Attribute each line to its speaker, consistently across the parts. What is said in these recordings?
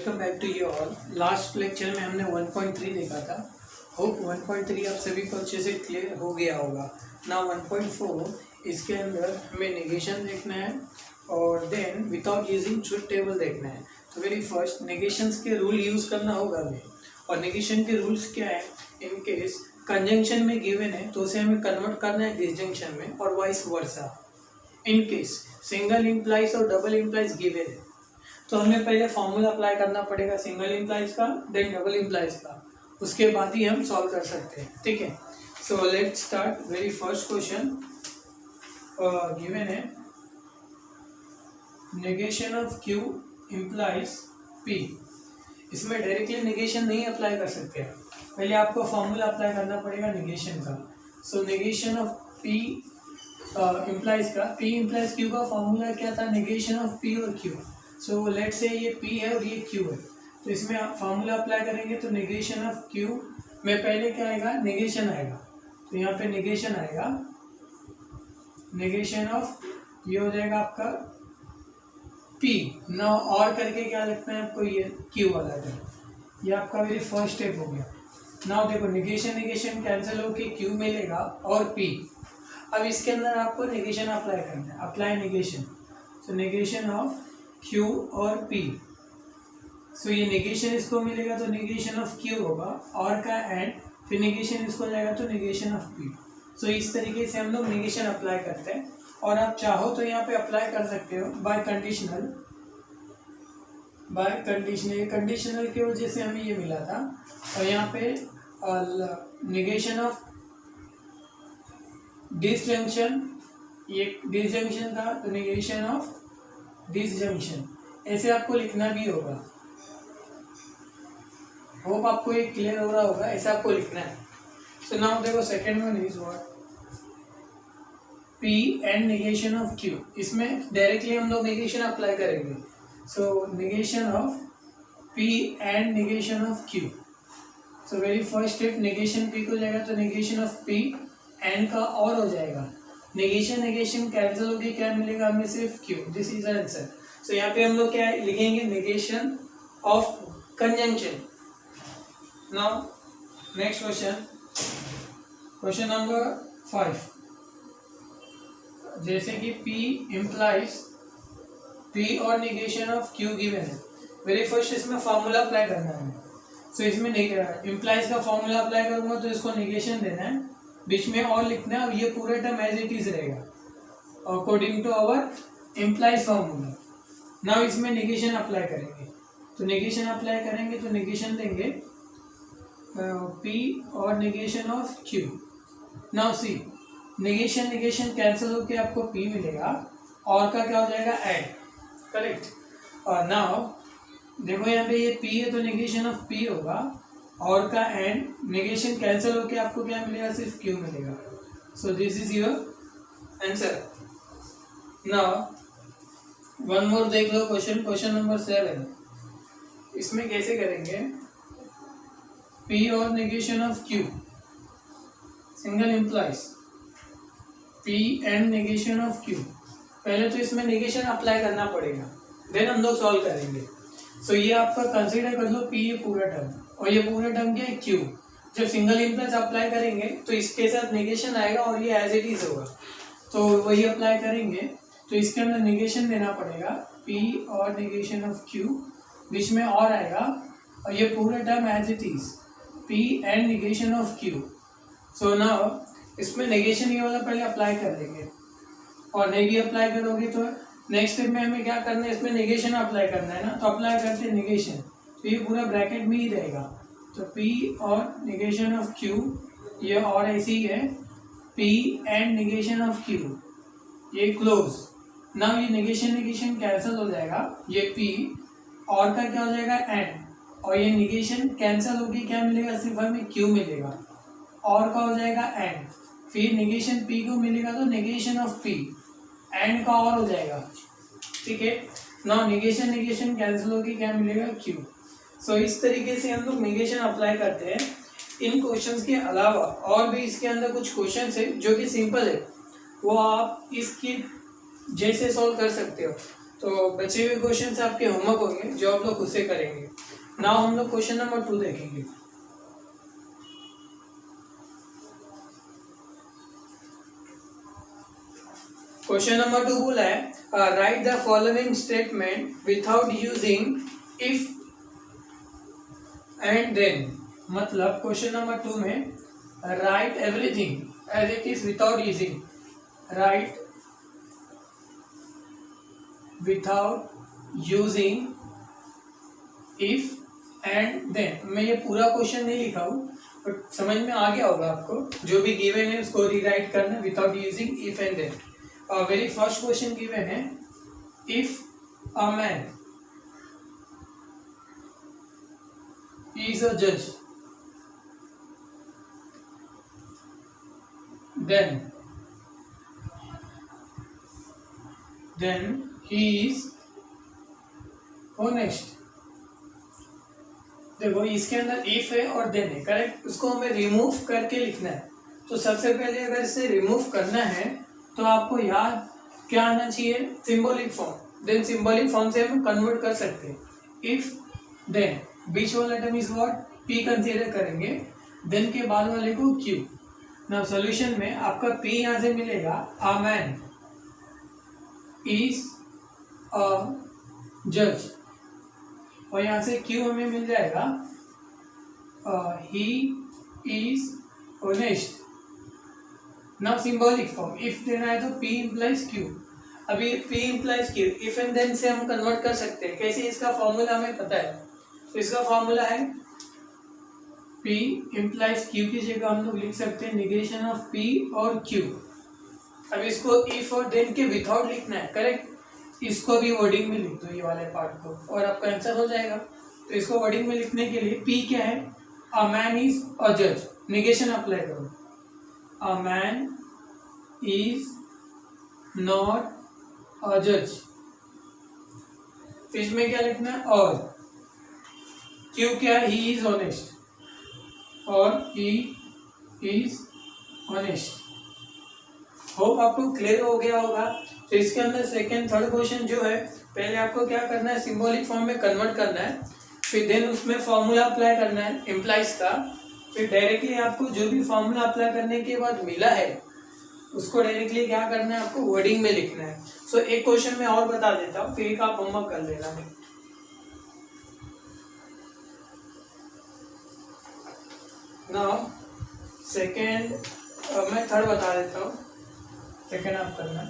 Speaker 1: Welcome back to you all. Last lecture में हमने 1.3 देखा था। होप 1.3 आप सभी को अच्छे से क्लियर हो गया होगा। ना 1.4 इसके अंदर हमें नेगेशन देखना है और then without using truth table देखना है। तो वेरी फर्स्ट नेगेशंस के रूल यूज़ करना होगा हमें। और नेगेशन के रूल्स क्या है, इन केस कंजंक्शन में गिवन है तो उसे हमें कन्वर्ट करना है डिसजंक्शन में और vice versa. In case single implies और डबल इम्प्लाइज गिवन है तो हमें पहले फॉर्मूला अप्लाई करना पड़ेगा सिंगल इम्प्लाइज का, देन डबल इम्प्लाइज का, उसके बाद ही हम सॉल्व कर सकते हैं। ठीक है, so let's start. Very first question given है, negation of Q implies P. इसमें डायरेक्टली नेगेशन नहीं अप्लाई कर सकते, पहले आपको फॉर्मूला अप्लाई करना पड़ेगा नेगेशन का। सो नेगेशन ऑफ पी इम्प्लाइज का, पी इम्प्लाइज क्यू का फॉर्मूला क्या था, नेगेशन ऑफ पी और क्यू। सो लेट से ये P है और ये Q है, तो इसमें आप फार्मूला अप्लाई करेंगे तो नेगेशन ऑफ Q में पहले क्या आएगा, नेगेशन आएगा। तो यहाँ पे नेगेशन आएगा, नेगेशन ऑफ ये हो जाएगा आपका P ना, और करके क्या लिखना है आपको, ये Q वाला है, ये आपका वेरी फर्स्ट स्टेप हो गया। नाउ देखो नेगेशन नेगेशन कैंसिल होके Q मिलेगा और P। अब इसके अंदर आपको नेगेशन अप्लाई करना है, apply negation. So negation of Q और P। सो ये नेगेशन इसको मिलेगा तो नेगेशन ऑफ Q होगा और का एंड, फिर नेगेशन इसको जाएगा तो नेगेशन ऑफ P। सो इस तरीके से हम लोग नेगेशन अप्लाई करते हैं। और आप चाहो तो यहाँ पे अप्लाई कर सकते हो bye conditional, bye conditional. Conditional की वजह से हमें ये मिला था। और यहाँ पे नेगेशन ऑफ डिसजंक्शन, ये डिसजंक्शन था तो नेगेशन ऑफ डिसजंक्शन, ऐसे आपको लिखना भी होगा। होप आपको ये क्लियर हो रहा होगा, ऐसा आपको लिखना है। सो नाउ देखो second one is what, P and negation of Q। इसमें डायरेक्टली हम लोग नेगेशन अप्लाई करेंगे। So negation of P and negation of Q। So very first step negation P को जाएगा तो नेगेशन ऑफ P एंड का और हो जाएगा, नेगेशन नेगेशन कैंसिल होगी, क्या मिलेगा हमें, सिर्फ Q। This is answer. So यहाँ पे हम लोग क्या लिखेंगे, negation of conjunction. Now next question, question number 5। जैसे कि P इम्प्लाइज P और नेगेशन ऑफ Q गिवन है। वेरी फर्स्ट इसमें फॉर्मूला अप्लाई करना है हमें। सो इसमें इम्प्लाइज का फॉर्मूला अप्लाई करूंगा तो इसको नेगेशन देना है, बीच में और लिखना है, और ये पूरे टर्म एज इट इज रहेगा according to our implies formula. Now इसमें नेगेशन अप्लाई करेंगे, तो नेगेशन अप्लाई करेंगे तो नेगेशन देंगे P और negation of Q। Now see negation negation cancel होकर आपको P मिलेगा और का क्या हो जाएगा, एड, करेक्ट। और नाउ देखो यहाँ पे ये P है तो नेगेशन ऑफ P होगा और का एंड, नेगेशन कैंसिल होके आपको क्या मिलेगा, सिर्फ Q मिलेगा। So this is your answer. Now one more देख लो क्वेश्चन, क्वेश्चन नंबर 7। इसमें कैसे करेंगे, P और negation of Q, single implies P and negation of Q। पहले तो इसमें नेगेशन अप्लाई करना पड़ेगा, देन हम लोग सॉल्व करेंगे। सो ये आपका कंसीडर कर लो P ये पूरा टर्म, और ये पूरा टर्म क्या है, Q। जब सिंगल इम्प्लाइज अप्लाई करेंगे तो इसके साथ नेगेशन आएगा और ये एज इट इज होगा, तो वही अप्लाई करेंगे। तो इसके अंदर नेगेशन देना पड़ेगा P और नेगेशन ऑफ Q, बीच में और आएगा, और ये पूरा term as it is P and negation of Q। So now इसमें नेगेशन ये वाला पहले अप्लाई कर देंगे, और नहीं भी अप्लाई करोगे तो नेक्स्ट स्टेप में हमें क्या करना है, इसमें नेगेशन अप्लाई करना है ना, तो अप्लाई करते हैं नेगेशन, तो ये पूरा ब्रैकेट में ही रहेगा। तो P और नेगेशन ऑफ Q, ये और ऐसे ही है, P and negation of Q, ये क्लोज। नाउ ये नेगेशन नेगेशन कैंसिल हो जाएगा, ये P और का क्या हो जाएगा, एंड, और ये नेगेशन कैंसिल होगी, क्या मिलेगा, सिर्फ हमें Q मिलेगा, और का हो जाएगा एंड, फिर नेगेशन P को मिलेगा तो नेगेशन ऑफ P, एंड का और हो जाएगा। ठीक है, नाउ नेगेशन नेगेशन कैंसिल होगी, क्या मिलेगा, Q। सो इस तरीके से हम लोग नेगेशन अप्लाई करते हैं। इन क्वेश्चंस के अलावा और भी इसके अंदर कुछ क्वेश्चंस है जो कि सिंपल है, वो आप इसकी जैसे सॉल्व कर सकते हो। तो तो बचे हुए क्वेश्चन आपके होमवर्क होंगे जो आप लोग खुद से करेंगे। नाउ हम लोग क्वेश्चन नंबर 2 देखेंगे। क्वेश्चन नंबर 2 बोला है write the following statement without using if and then. मतलब क्वेश्चन नंबर 2 में write everything as it is without using, write without using if and then. मैं ये पूरा क्वेश्चन नहीं लिखा हूँ बट समझ में आ गया होगा आपको। जो भी गिवन है उसको रीराइट करना without using if and then. Very first question given है if a man is a judge, then he is honest। देखो इसके अंदर इफ है और देन है, करेक्ट। उसको हमें रिमूव करके लिखना है। तो सबसे पहले अगर इसे रिमूव करना है तो आपको याद क्या आना चाहिए, symbolic form. Then symbolic form से हम कन्वर्ट कर सकते हैं। इफ देन बीच वाला term is what, P consider करेंगे, देन के बाद वाले को क्यू। ना सॉल्यूशन में आपका पी यहां से मिलेगा अ मैन इज अ जज, और यहां से क्यू हमें मिल जाएगा he is honest. Now symbolic form if देना है तो पी इंप्लाइज क्यू। अभी P implies Q if and then से हम कन्वर्ट कर सकते हैं। कैसे, इसका फॉर्मूला हमें पता है। तो इसका फॉर्मूला है P इम्प्लाइज Q की जगह हम लोग लिख सकते हैं निगेशन ऑफ P और Q। अब इसको इफ और देन के विदाउट लिखना है, करेक्ट। इसको भी वर्डिंग में लिख दो ये वाले पार्ट को और आपका आंसर हो जाएगा। तो इसको वर्डिंग में लिखने के लिए P क्या है, अ मैन इज अ जज, निगेशन अप्लाई करो। A man is not a जज। इसमें क्या लिखना है, और क्यों क्या, ही इज ऑनेस्ट, और ही इज ऑनेस्ट। होप आपको क्लियर हो गया होगा। तो इसके अंदर सेकंड थर्ड क्वेश्चन जो है, पहले आपको क्या करना है, सिंबॉलिक फॉर्म में कन्वर्ट करना है, फिर देन उसमें फॉर्मूला अप्लाई करना है इम्प्लाइज का। फिर डायरेक्टली आपको जो भी फॉर्मूला अप्लाई करने के बाद मिला है उसको डायरेक्टली क्या करना है, आपको वर्डिंग में लिखना है। सो एक क्वेश्चन में और बता देता हूँ, फिर एक आप होमवर्क कर लेना। नाउ सेकेंड, मैं थर्ड बता देता हूँ, सेकेंड आप करना।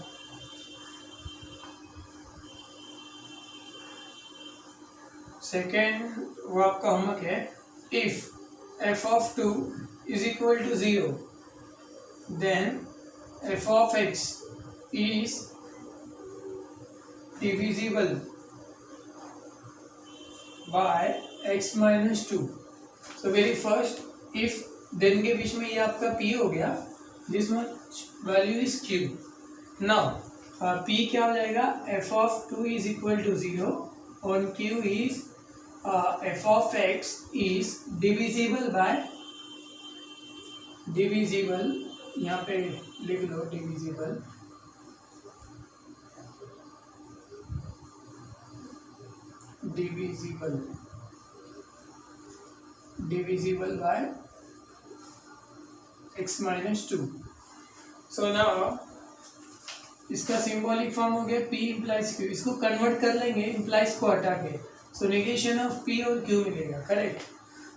Speaker 1: सेकेंड वो आपका होमवर्क है, if F of 2 is equal to 0 then F of X is divisible by X minus 2। So very first if then के बीच में ये आपका p हो गया, this much value is q। Now p क्या हो जाएगा, f of 2 is equal to 0 और q is f of x is divisible by, divisible यहाँ पे लिख लो, divisible divisible divisible by x minus 2। So now इसका सिंबॉलिक फॉर्म हो गया p इम्प्लाइज q। इसको कन्वर्ट कर लेंगे इम्प्लाइज को हटा के, सो नेगेशन ऑफ p और q मिलेगा, करेक्ट।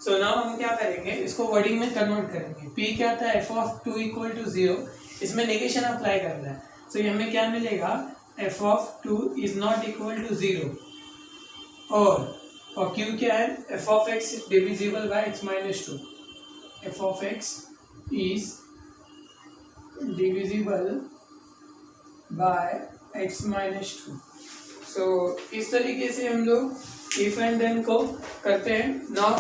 Speaker 1: सो नाउ हम क्या करेंगे, इसको वर्डिंग में कन्वर्ट करेंगे। p क्या था, f ऑफ 2 इक्वल टू 0, इसमें नेगेशन अप्लाई करना है। सो ये हमें क्या मिलेगा, f of 2 is not equal to 0, और q क्या है, f of x divisible by x minus 2। f of x is divisible by x minus 2। So इस तरीके से हम लोग इफ एंड देन को करते हैं। Now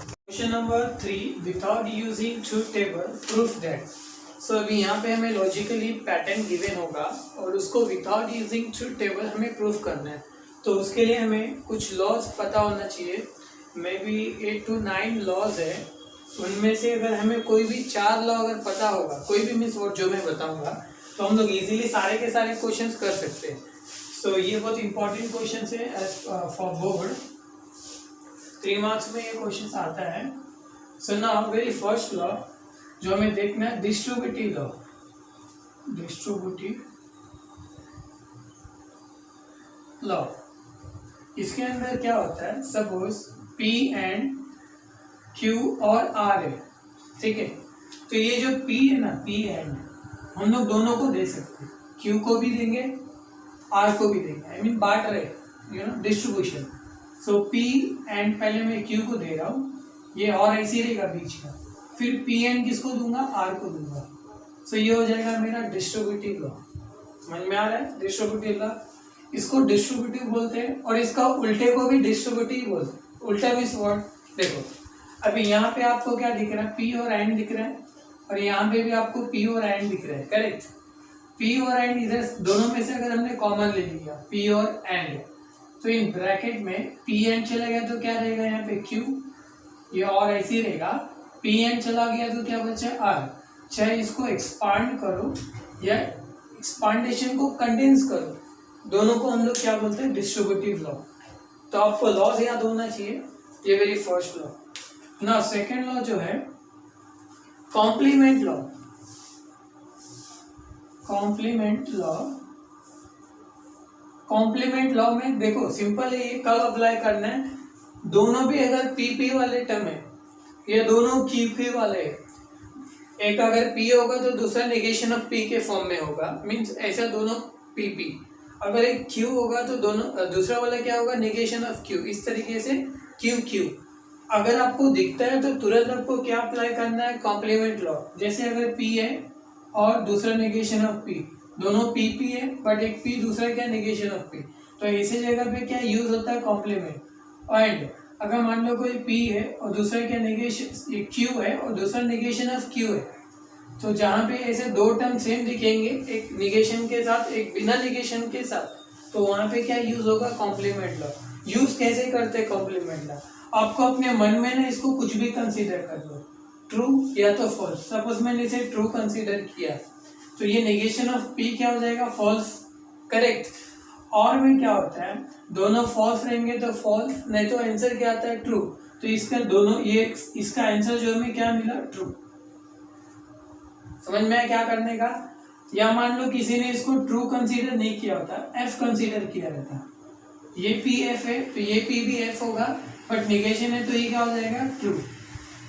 Speaker 1: question number 3, without using truth table proof that. So अभी यहाँ पे हमें लॉजिकली पैटर्न गिवन होगा और उसको विदाउट यूजिंग ट्रूथ टेबल हमें प्रूफ करना है। तो उसके लिए हमें कुछ लॉज पता होना चाहिए, मे बी 8 to 9 लॉज है। उनमें से अगर हमें कोई भी 4 लॉ अगर पता होगा, कोई भी मीन्स जो मैं बताऊंगा, तो हम लोग इजीली सारे के सारे क्वेश्चंस कर सकते हैं। सो ये बहुत इंपॉर्टेंट क्वेश्चन है एज फॉर बोर्ड, 3 मार्क्स में ये क्वेश्चन आता है। So now very first law जो हमें देखना है, डिस्ट्रीब्यूटिव लॉ। डिस्ट्रीब्यूटिव लॉ, इसके अंदर क्या होता है, सपोज P एंड Q और R है, ठीक है। तो ये जो P है ना, P एंड हम लोग दोनों को दे सकते हैं, Q को भी देंगे R को भी देंगे, आई मीन बांट रहे, you know, distribution. So P and पहले मैं Q को दे रहा हूँ, ये और ऐसे रहेगा बीच का, फिर P एंड किसको दूंगा, R को दूंगा। सो ये हो जाएगा मेरा डिस्ट्रीब्यूटिव लॉ। समझ में आ रहा है डिस्ट्रीब्यूटिव लॉ? इसको डिस्ट्रीब्यूटिव बोलते हैं और इसका उल्टे को भी डिस्ट्रीब्यूटिव बोलते हैं। उल्टा मीन्स व्हाट, देखो अभी यहाँ पे आपको क्या दिख रहा है, P और एंड दिख रहा है, और यहाँ पे भी आपको P और एंड दिख रहा है, करेक्ट। P और एंड इधर दोनों में से अगर हमने कॉमन ले लिया P और एंड, तो इन ब्रैकेट में P एंड चला गया तो क्या रहेगा यहाँ पे Q, ये और ऐसे ही रहेगा। P एंड चला गया तो क्या बचा R। चाहे इसको एक्सपांड करो या एक्सपांडेशन को कंडेंस करो, दोनों को हम लोग क्या बोलते हैं, डिस्ट्रीब्यूटिव लॉ। तो आपको लॉज याद होना चाहिए, ये वेरी फर्स्ट लॉ। ना सेकेंड लॉ जो है complement law. Complement law, complement law में देखो सिंपल है, ये कब अप्लाई करना है, दोनों भी अगर PP वाले टर्म है, ये दोनों QQ वाले है, एक अगर P होगा तो दूसरा नेगेशन ऑफ P के फॉर्म में होगा, मीन्स ऐसा दोनों PP। अगर एक Q होगा तो दोनों दूसरा वाला क्या होगा, नेगेशन ऑफ Q, इस तरीके से QQ। अगर आपको दिखता है तो तुरंत आपको क्या अप्लाई करना है, कॉम्प्लीमेंट लॉ। जैसे अगर P है और दूसरा नेगेशन ऑफ P, दोनों PP है बट एक P दूसरा क्या, नेगेशन ऑफ P, तो ऐसे जगह पे क्या यूज होता है, कॉम्प्लीमेंट। एंड अगर मान लो कोई P है और दूसरा क्या नेगेशन, एक Q है और दूसरा नेगेशन ऑफ Q है, तो जहाँ पे ऐसे दो टर्म सेम दिखेंगे, एक निगेशन के साथ एक बिना निगेशन के साथ, तो वहाँ पे क्या यूज होगा, कॉम्प्लीमेंट लॉ। यूज कैसे करते हैं कॉम्प्लीमेंट लॉ, आपको अपने मन में ना इसको कुछ भी कंसीडर कर लो, ट्रू या तो फॉल्स। सपोज मैंने इसे ट्रू कंसीडर किया तो ये नेगेशन ऑफ P क्या हो जाएगा, फॉल्स, करेक्ट। और में क्या होता है, दोनों फॉल्स रहेंगे तो फॉल्स, नहीं तो आंसर क्या आता है, ट्रू। तो इसका दोनों, ये इसका आंसर जो हमें क्या मिला, ट्रू। समझ में आया क्या करने का। या मान लो किसी ने इसको ट्रू कंसीडर नहीं किया होता, F कंसीडर किया रहता, ये P F है तो ये P भी F होगा, बट निगेशन है तो ये क्या हो जाएगा, ट्रू।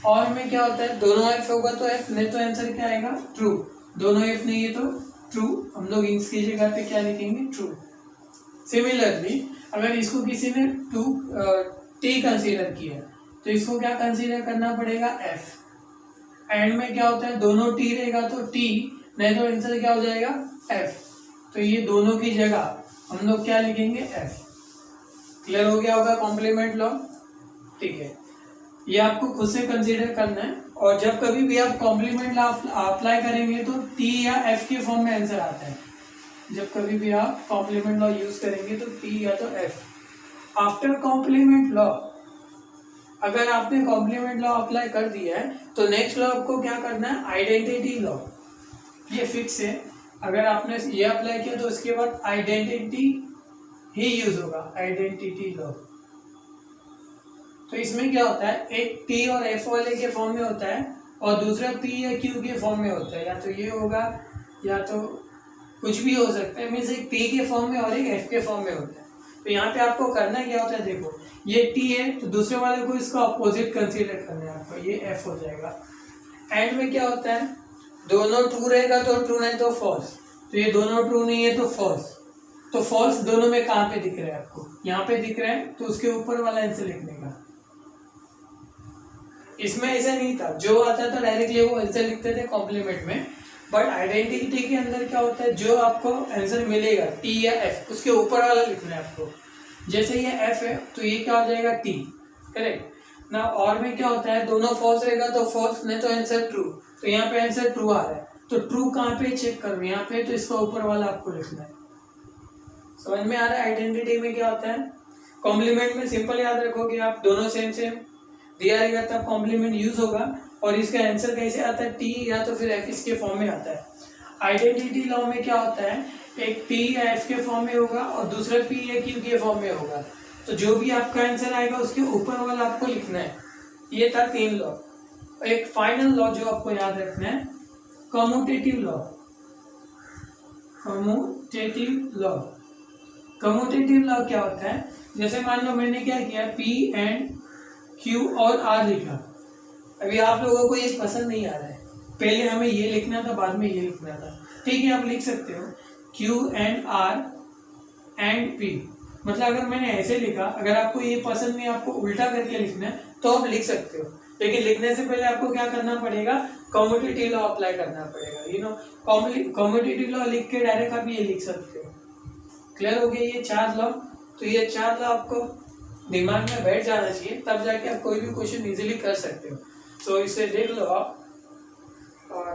Speaker 1: और में क्या होता है, दोनों F होगा तो F, नहीं तो आंसर क्या आएगा, ट्रू। दोनों F नहीं है तो ट्रू, हम लोग इसकी जगह पे क्या लिखेंगे, ट्रू। सिमिलरली अगर इसको किसी ने T कंसीडर किया तो इसको क्या कंसीडर करना पड़ेगा, F। एंड में क्या होता है, दोनों T रहेगा तो T, नहीं तो आंसर क्या हो जाएगा, F। तो ये दोनों की जगह हम लोग क्या लिखेंगे, F। क्लियर हो गया होगा कॉम्प्लीमेंट लॉ, ठीक है। ये आपको खुद से कंसीडर करना है, और जब कभी भी आप कॉम्प्लीमेंट लॉ अप्लाई करेंगे तो T या F के फॉर्म में आंसर आता है। जब कभी भी आप कॉम्प्लीमेंट लॉ यूज करेंगे तो T या तो F। आफ्टर कॉम्प्लीमेंट लॉ, अगर आपने कॉम्प्लीमेंट लॉ अप्लाई कर दिया है तो नेक्स्ट लॉ आपको क्या करना है, आइडेंटिटी लॉ। ये फिक्स है, अगर आपने ये अप्लाई किया तो उसके बाद आइडेंटिटी ही यूज होगा, आइडेंटिटी लॉ। तो इसमें क्या होता है, एक T और F वाले के फॉर्म में होता है और दूसरा P या Q के फॉर्म में होता है, या तो ये होगा या तो कुछ भी हो सकता है, मीन्स एक T के फॉर्म में और एक F के फॉर्म में होता है। तो यहाँ पे आपको करना क्या होता है, देखो ये T है तो दूसरे वाले को इसका अपोजिट कंसीडर करना है आपको, ये F हो जाएगा। एंड में क्या होता है, दोनों ट्रू रहेगा तो ट्रू, नहीं तो फॉल्स। तो ये दोनों ट्रू नहीं है तो फॉल्स। तो फॉल्स दोनों में कहाँ पे दिख रहा है आपको, यहाँ पे दिख रहा है, तो उसके ऊपर वाला आंसर लिखने का। इसमें ऐसा नहीं था, जो आता था डायरेक्टली वो आंसर लिखते थे कॉम्प्लीमेंट में, बट आइडेंटिटी के अंदर क्या होता है, जो आपको आंसर मिलेगा T या F, उसके ऊपर वाला लिखना है आपको। जैसे ये F है तो ये क्या हो जाएगा, T, करेक्ट ना। और में क्या होता है, दोनों फॉल्स रहेगा तो फॉल्स, नहीं तो आंसर ट्रू। तो यहाँ पे आंसर ट्रू आ रहा है, तो ट्रू कहाँ पे चेक करो, यहाँ पे, तो इसका ऊपर वाला आपको लिखना है। समझ में आ रहा है आइडेंटिटी में क्या होता है। कॉम्प्लीमेंट में सिंपल याद रखोगे आप, दोनों सेम सेम दिया रहेगा तब कॉम्प्लीमेंट यूज होगा, और इसका आंसर कैसे आता है, T या तो फिर F इसके फॉर्म में आता है। आइडेंटिटी लॉ में क्या होता है, एक P या F के फॉर्म में होगा और दूसरा P या Q के फॉर्म में होगा, तो जो भी आपका आंसर आएगा उसके ऊपर वाला आपको लिखना है। ये था 3 लॉ। एक फाइनल लॉ जो आपको याद रखना है, commutative law. Commutative law, commutative law क्या होता है, जैसे मान लो मैंने क्या किया, P एंड Q और R लिखा। अभी आप लोगों को ये पसंद नहीं आ रहा है, पहले हमें ये लिखना था, बाद में ये लिखना था, ठीक है, आप लिख सकते हो Q and R and P। मतलब अगर मैंने ऐसे लिखा, अगर आपको ये पसंद नहीं, आपको उल्टा करके लिखना है तो आप लिख सकते हो, लेकिन लिखने से पहले आपको क्या करना पड़ेगा, कम्यूटेटिव लॉ अप्लाई करना पड़ेगा। यू नो, कम्यूटेटिव लॉ लिख के डायरेक्ट आप ये लिख सकते हो। क्लियर हो गया ये 4 लॉ? तो ये 4 लॉ आपको दिमाग में बैठ जाना चाहिए, तब जाके आप कोई भी क्वेश्चन इजीली कर सकते हो। सो इसे देख लो आप,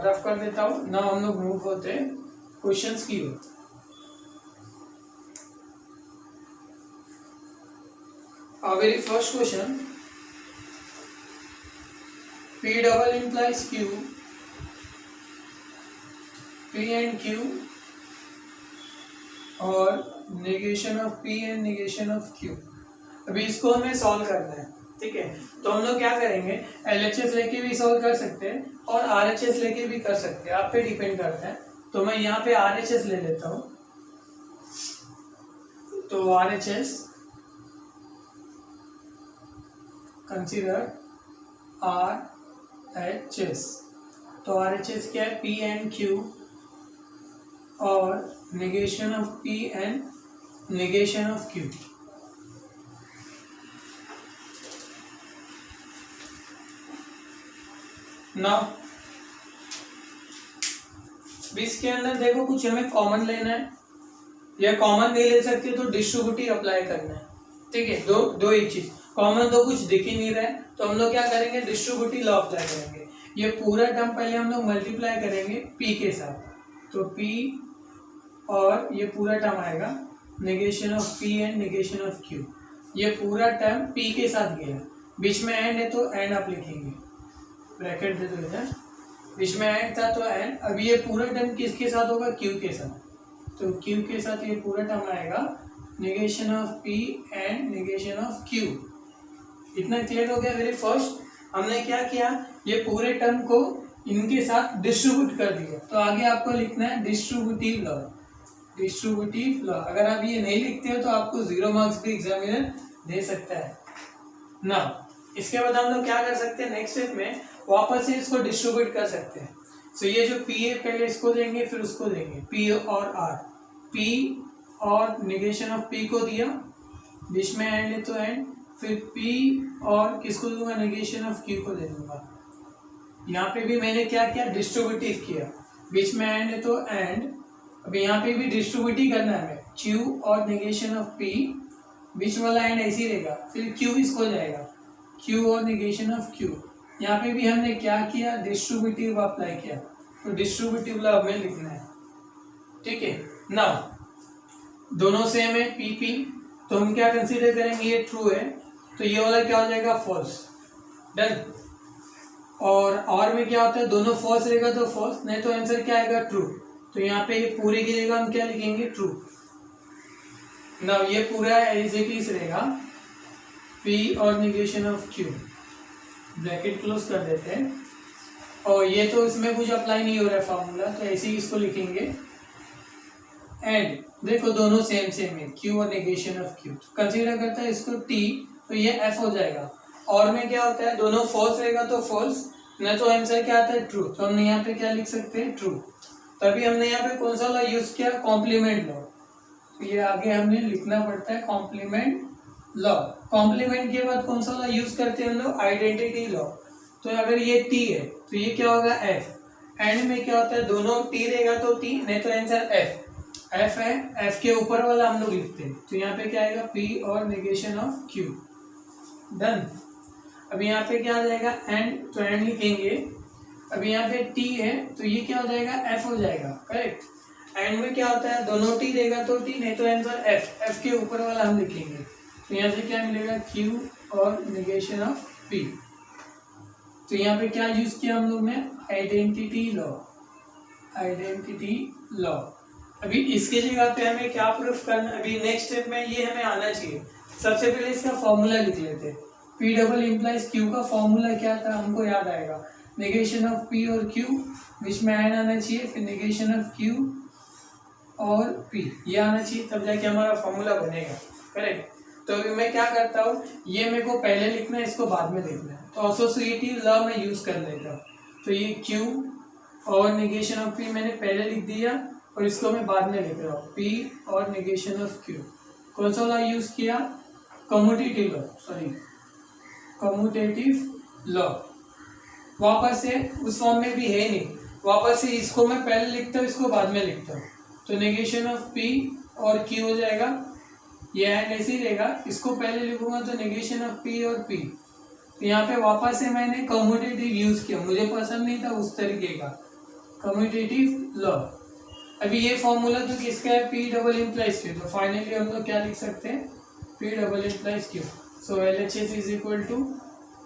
Speaker 1: रफ कर देता हूँ ना, हम लोग मूव होते हैं क्वेश्चंस की ओर। Our very first question, P double implies Q, P and Q और negation of P and negation of Q। अभी इसको हमें सॉल्व करना है, ठीक है। तो हम लोग क्या करेंगे, LHS लेके भी सॉल्व कर सकते हैं और RHS लेके भी कर सकते हैं, आप पे डिपेंड करता है। तो मैं यहाँ पे RHS ले लेता हूँ। तो RHS, कंसीडर RHS। तो RHS क्या है, P एंड Q और negation of P and negation of Q। Now इसके अंदर देखो कुछ हमें कॉमन लेना है, या कॉमन नहीं ले सकते तो डिस्ट्रीब्यूटिव अप्लाई करना है, ठीक है। दो ही चीज, कॉमन तो कुछ दिख ही नहीं रहा है, तो हम लोग क्या करेंगे, डिस्ट्रीब्यूटिव लॉ अप्लाई करेंगे। ये पूरा टर्म पहले हम लोग मल्टीप्लाई करेंगे P के साथ, तो P और ये पूरा टर्म आएगा negation of P and negation of Q। ये पूरा टर्म P के साथ गया, बीच में एंड है तो एंड आप लिखेंगे, ब्रैकेट दे दो इधर, बीच में एंड था तो एंड। अब ये पूरा टर्म किसके साथ होगा, Q के साथ, तो Q के साथ ये पूरा टर्म आएगा negation of P and negation of Q। इतना क्लियर हो गया। वेरी फर्स्ट हमने क्या किया, ये पूरे टर्म को इनके साथ डिस्ट्रीब्यूट कर दिया, तो आगे आपको लिखना है डिस्ट्रीब्यूटिव लॉ। डिस्ट्रीब्यूटिव लॉ, अगर आप ये नहीं लिखते हो तो आपको 0 मार्क्स भी एग्जामिनर दे सकता है ना। इसके बाद हम लोग क्या कर सकते हैं, नेक्स्ट स्टेप में वापस से इसको डिस्ट्रीब्यूट कर सकते हैं। सो ये जो P है पहले इसको देंगे फिर उसको देंगे, P और R। P और नेगेशन ऑफ P को दिया, बीच में एंड है तो एंड, फिर P और किसको दूंगा, नेगेशन ऑफ Q को दे दूंगा। यहाँ पे भी मैंने क्या किया, डिस्ट्रीब्यूटिव किया, बीच में एंड है तो एंड। अब यहाँ पे भी डिस्ट्रीब्यूटिव करना है हमें, Q और नेगेशन ऑफ P, बीच वाला एंड ऐसे ही रहेगा, फिर Q इसको जाएगा, Q और नेगेशन ऑफ Q। यहाँ पे भी हमने क्या किया, डिस्ट्रीब्यूटिव अप्लाई किया, तो डिस्ट्रीब्यूटिव लॉ हमें लिखना है, ठीक है। नाउ दोनों सेम है P P, तो हम क्या कंसीडर करेंगे, ये ट्रू है तो ये वाला क्या हो जाएगा, फॉल्स। डन। और में क्या होता है, दोनों फॉल्स रहेगा तो फॉल्स, नहीं तो आंसर क्या आएगा, ट्रू। तो यहाँ पे ये पूरे की जगह हम क्या लिखेंगे, ट्रू। नाउ ये पूरा एज इट इज रहेगा, P और negation of Q, bracket close कर देते हैं। और ये तो इसमें कुछ अप्लाई नहीं हो रहा है फॉर्मूला, तो ऐसे ही इसको लिखेंगे। एंड देखो दोनों सेम सेम है, Q और नेगेशन ऑफ Q। कंसीडर करता है इसको T, तो ये F हो जाएगा। और में क्या होता है, दोनों फॉल्स रहेगा तो फॉल्स, नहीं तो आंसर क्या आता है, ट्रू। तो हमने यहाँ पे क्या लिख सकते हैं, ट्रू। तभी हमने यहाँ पे कौन सा लॉ यूज किया, कॉम्प्लीमेंट लॉ। तो ये आगे हमने लिखना पड़ता है कॉम्प्लीमेंट लॉ। कॉम्प्लीमेंट के बाद कौन सा लॉ यूज करते हैं हम लोग, आइडेंटिटी लॉ। तो अगर ये T है तो ये क्या होगा, F। एंड में क्या होता है, दोनों T रहेगा तो T, नहीं तो आंसर F है। F के ऊपर वाला हम लोग लिखते हैं, तो यहाँ पे क्या आएगा, P और नेगेशन ऑफ Q। डन। अब यहाँ पे क्या आ जाएगा, एंड, तो एंड लिखेंगे। अब यहाँ पे T है तो ये क्या हो जाएगा, F हो जाएगा, करेक्ट। एंड में क्या होता है, दोनों T रहेगा तो T, नहीं तो आंसर F के ऊपर वाला हम लिखेंगे। तो यहाँ से क्या मिलेगा, Q और नेगेशन ऑफ P। तो यहाँ पे क्या यूज किया हम लोग ने, आइडेंटिटी लॉ। Identity law. अभी इसकी जगह पे हमें क्या प्रूफ करना, अभी नेक्स्ट स्टेप में ये हमें आना चाहिए। सबसे पहले इसका फॉर्मूला लिख लेते हैं। P डबल इम्प्लाइज Q का फॉर्मूला क्या था हमको याद आएगा, नेगेशन ऑफ P और Q, बीच में एन आना चाहिए, फिर नेगेशन ऑफ Q और P ये आना चाहिए, तब जाके हमारा फॉर्मूला बनेगा। करेक्ट। तो अभी मैं क्या करता हूँ, ये मेरे को पहले लिखना है, इसको बाद में लिखना है, तो एसोसिएटिव लॉ में यूज कर लेता हूँ। तो ये Q और नेगेशन ऑफ P मैंने पहले लिख दिया और इसको मैं बाद में लिख रहा हूँ, P और नेगेशन ऑफ Q। कौन सा लॉ यूज किया, commutative law, sorry commutative law. वापस से उस फॉर्म में भी है नहीं, वापस से इसको मैं पहले लिखता हूँ, इसको बाद में लिखता हूँ। तो नेगेशन ऑफ P और Q हो जाएगा, ये एंड ऐसे ही रहेगा, इसको पहले लिखूंगा तो नेगेशन ऑफ P और P। तो यहाँ पे वापस से मैंने कम्यूटेटिव यूज किया, मुझे पसंद नहीं था उस तरीके का, कम्यूटेटिव लॉ। अभी ये फॉर्मूला तो किसका है, P डबल इम्प्लाइज Q। तो फाइनली हम लोग क्या लिख सकते हैं, P double implies Q। So LHS is equal to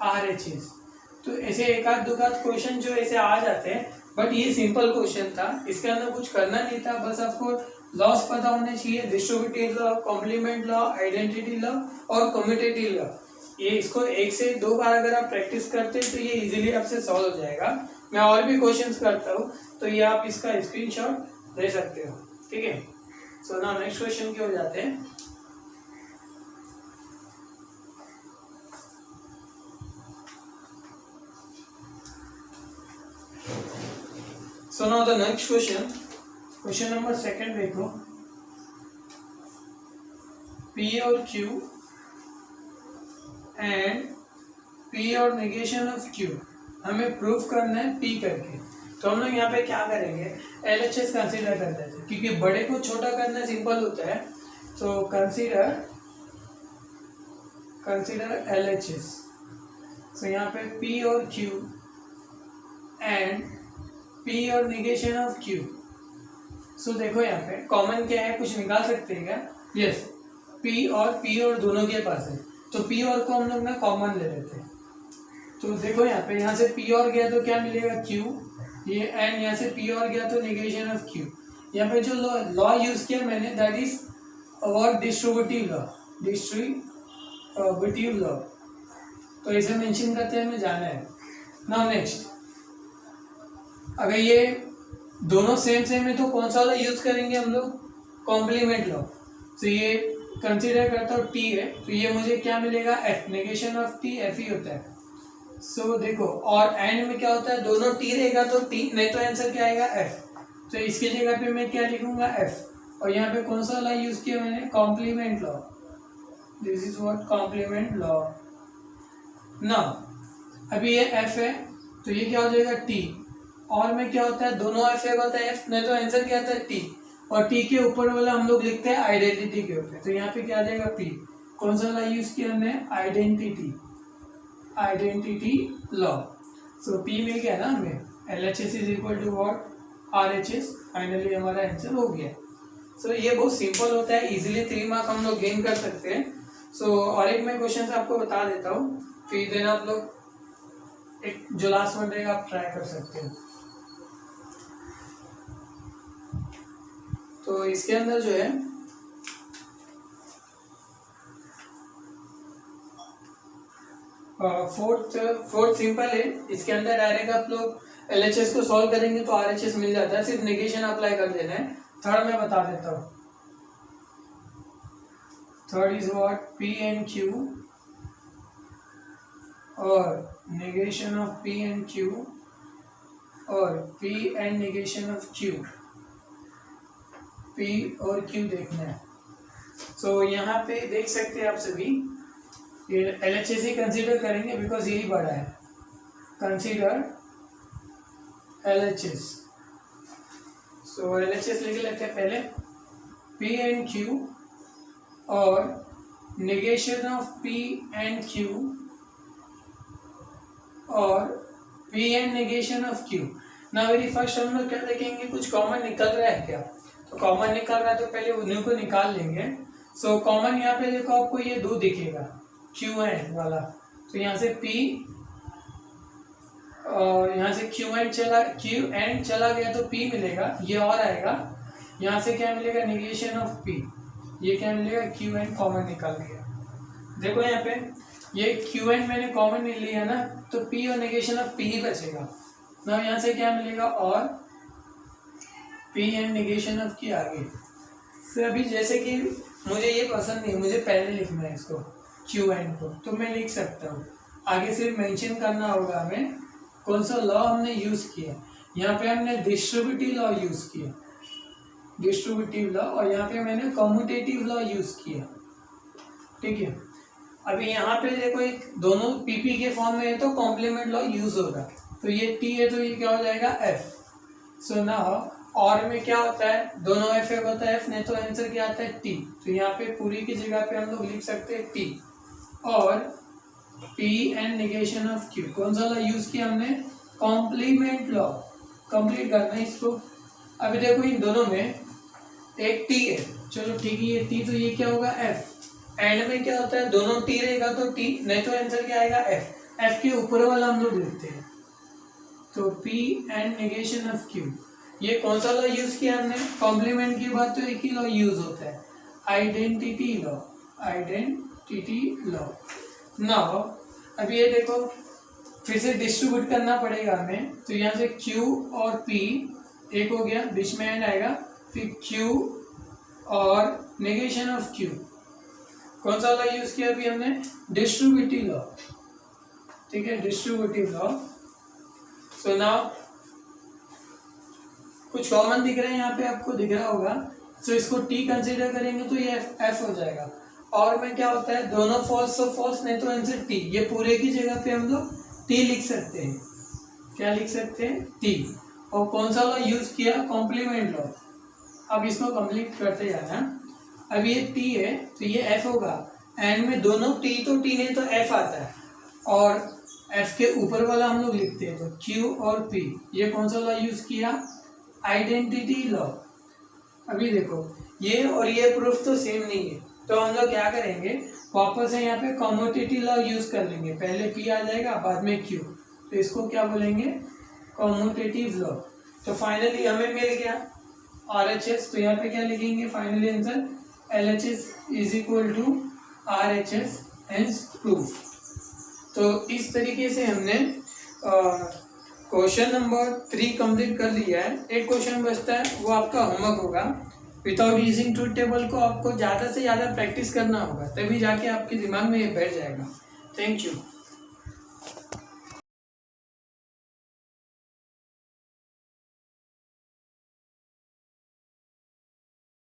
Speaker 1: RHS। तो ऐसे एक आध दो क्वेश्चन जो ऐसे आ जाते हैं, बट ये सिंपल क्वेश्चन था, इसके अंदर कुछ करना नहीं था, बस आपको लॉस पता होने चाहिए, distributive law, complement law, identity law और कम्यूटेटिव लॉ। ये इसको 1 से 2 बार अगर आप प्रैक्टिस करते हैं तो ये इजीली आपसे सॉल्व हो जाएगा। मैं और भी क्वेश्चंस करता हूँ, तो ये आप इसका स्क्रीनशॉट ले सकते हो, ठीक है। सो नाउ नेक्स्ट क्वेश्चन की ओर जाते हैं। So now the next question number 2 देखो, P और Q एंड P और नेगेशन ऑफ Q हमें प्रूफ करना है P करके। तो हम लोग यहाँ पे क्या करेंगे, LHS कंसीडर करते हैं, क्योंकि बड़े को छोटा करना सिंपल होता है। तो कंसीडर LHS। तो यहाँ पे P और Q एंड P और नेगेशन ऑफ Q। सो देखो यहाँ पे कॉमन क्या है, कुछ निकाल सकते हैं क्या, यस, P और दोनों के पास है, तो P और को हम लोग ना कॉमन ले लेते हैं। तो देखो यहाँ से P और गया तो क्या मिलेगा, Q, ये एंड यहाँ से P और गया तो नेगेशन ऑफ Q। यहाँ पे जो लॉ यूज किया मैंने, that is our distributive law. तो इसे मेंशन करते हैं, हमें जाना है। नाउ नेक्स्ट, अगर ये दोनों सेम है तो कौन सा वाला यूज करेंगे हम लोग, कॉम्प्लीमेंट लॉ। तो ये कंसीडर करता हूँ T है, तो ये मुझे क्या मिलेगा, F, negation of T F ही होता है। सो देखो, और एंड में क्या होता है, दोनों T रहेगा तो T, नहीं तो आंसर क्या आएगा, F। तो इसकी जगह पे मैं क्या लिखूंगा, F। और यहाँ पे कौन सा वाला यूज किया मैंने, complement law. This is what complement law. ना अभी ये F है तो ये क्या हो जाएगा, T, और में क्या होता है, दोनों F होता है F, नहीं तो आंसर क्या आता है, T। और T के ऊपर वाला हम लोग लिखते हैं आइडेंटिटी के ऊपर, तो यहाँ पे क्या आ जाएगा, P। कौन सा वाला यूज किया हमने, आइडेंटिटी लॉ। सो P मिल गया ना हमें, LHS is equal to what, RHS। Finally हमारा आंसर हो गया। सो ये बहुत सिंपल होता है, इजीली 3 मार्क हम लोग गेन कर सकते हैं। सो और एक मैं क्वेश्चन आपको बता देता हूँ, फिर देन आप लोग एक जो लास्ट वन रहेगा आप ट्राई कर सकते हैं। तो इसके अंदर जो है फोर्थ सिंपल है, इसके अंदर डायरेक्ट आप लोग LHS को सॉल्व करेंगे तो RHS मिल जाता है, सिर्फ नेगेशन अप्लाई कर देना है। थर्ड मैं बता देता हूँ, third is what, P and Q और negation of P and Q और P and negation of Q, P और Q देखना है। सो यहाँ पे देख सकते हैं आप सभी, ये LHS ही कंसीडर करेंगे बिकॉज यही बड़ा है, कंसीडर LHS। सो LHS लिख लेते हैं पहले, P एंड Q और negation of P and Q और P and negation of Q। ना वेरी फर्स्ट हम लोग क्या देखेंगे, कुछ कॉमन निकल रहा है क्या, तो कॉमन निकल रहा है तो पहले उन्हीं को निकाल लेंगे। सो कॉमन यहाँ पे देखो आपको ये 2 दिखेगा, Q एंड वाला, तो यहाँ से P और यहाँ से क्यू एंड चला गया तो पी मिलेगा, ये और आएगा। यहाँ से क्या मिलेगा, निगेशन ऑफ पी, ये क्या मिलेगा, क्यू एंड कॉमन निकाल दिया। देखो यहाँ पे ये क्यू एंड मैंने कॉमन ले लिया ना, तो पी और निगेशन ऑफ पी ही बचेगा ना। यहाँ से क्या मिलेगा, और पी एंड निगेशन ऑफ की आगे। फिर अभी जैसे कि मुझे ये पसंद नहीं, मुझे पहले लिखना है इसको क्यू एंड को, तो मैं लिख सकता हूँ। आगे सिर्फ मेंशन करना होगा हमें कौन सा लॉ हमने यूज़ किया। यहाँ पे हमने डिस्ट्रीब्यूटिव लॉ यूज़ किया, डिस्ट्रीब्यूटिव लॉ, और यहाँ पे मैंने कम्यूटेटिव लॉ यूज़ किया, ठीक है। अभी यहाँ पे देखो एक दोनों पीपी के फॉर्म में है तो कॉम्प्लीमेंट लॉ यूज होगा, तो ये टी है तो ये क्या हो जाएगा, एफ। सो नाउ और में क्या होता है, दोनों एफ होता है एफ, नहीं तो आंसर क्या आता है, टी। तो यहाँ पे पूरी की जगह पे हम लोग लिख सकते हैं टी। और P and negation of Q, कौन सा लॉ यूज किया हमने, कॉम्प्लीमेंट लॉ। कंप्लीट करना है इसको। अभी देखो इन दोनों में एक टी है, चलो ठीक है, ये टी तो ये क्या होगा, एफ। एंड में क्या होता है, दोनों टी रहेगा तो टी, नहीं तो आंसर क्या आएगा, एफ। एफ के ऊपर वाला हम लोग लिखते हैं, तो P and negation of Q. ये कौन सा लॉ यूज किया हमने, कॉम्प्लीमेंट की बात तो एक ही लॉ यूज होता है, identity law, identity law. Now अभी ये देखो फिर से डिस्ट्रीब्यूट करना पड़ेगा हमें, तो यहाँ से Q और P एक हो गया, बीच में एंड आएगा, फिर Q और नेगेशन ऑफ Q। कौन सा लॉ यूज किया अभी हमने, डिस्ट्रीब्यूटिव लॉ, ठीक है, डिस्ट्रीब्यूटिव लॉ। सो नाउ कुछ कॉमन दिख रहा है यहाँ पे, आपको दिख रहा होगा। सो इसको T कंसीडर करेंगे तो ये F हो जाएगा। और में क्या होता है, दोनों फॉल्स तो फॉल्स, नहीं तो आंसर T। ये पूरे की जगह पे हम लोग T लिख सकते हैं, क्या लिख सकते हैं, T। और कौन सा लॉ यूज किया, कॉम्प्लीमेंट लॉ। अब इसको कंप्लीट करते जाना। अब ये T है तो ये F होगा, एंड में दोनों T तो T नहीं तो F आता है, और F के ऊपर वाला हम लोग लिखते हैं, तो Q और P। ये कौन सा लॉ यूज किया, आइडेंटिटी लॉ। अभी देखो ये और ये प्रूफ तो सेम नहीं है, तो हम लोग क्या करेंगे, वापस से यहाँ पे कम्यूटेटिव लॉ यूज कर लेंगे। पहले P आ जाएगा, बाद में Q, तो इसको क्या बोलेंगे, कम्यूटेटिव लॉ। तो फाइनली हमें मिल गया RHS, तो यहाँ पे क्या लिखेंगे, finally answer LHS is equal to RHS, hence proof. तो इस तरीके से हमने क्वेश्चन नंबर 3 कंप्लीट कर लिया है। एक क्वेश्चन बचता है, वो आपका होमवर्क होगा। विदाउट यूजिंग ट्रूथ टेबल को आपको ज़्यादा से ज़्यादा प्रैक्टिस करना होगा, तभी जाके आपके दिमाग में ये बैठ जाएगा। Thank you.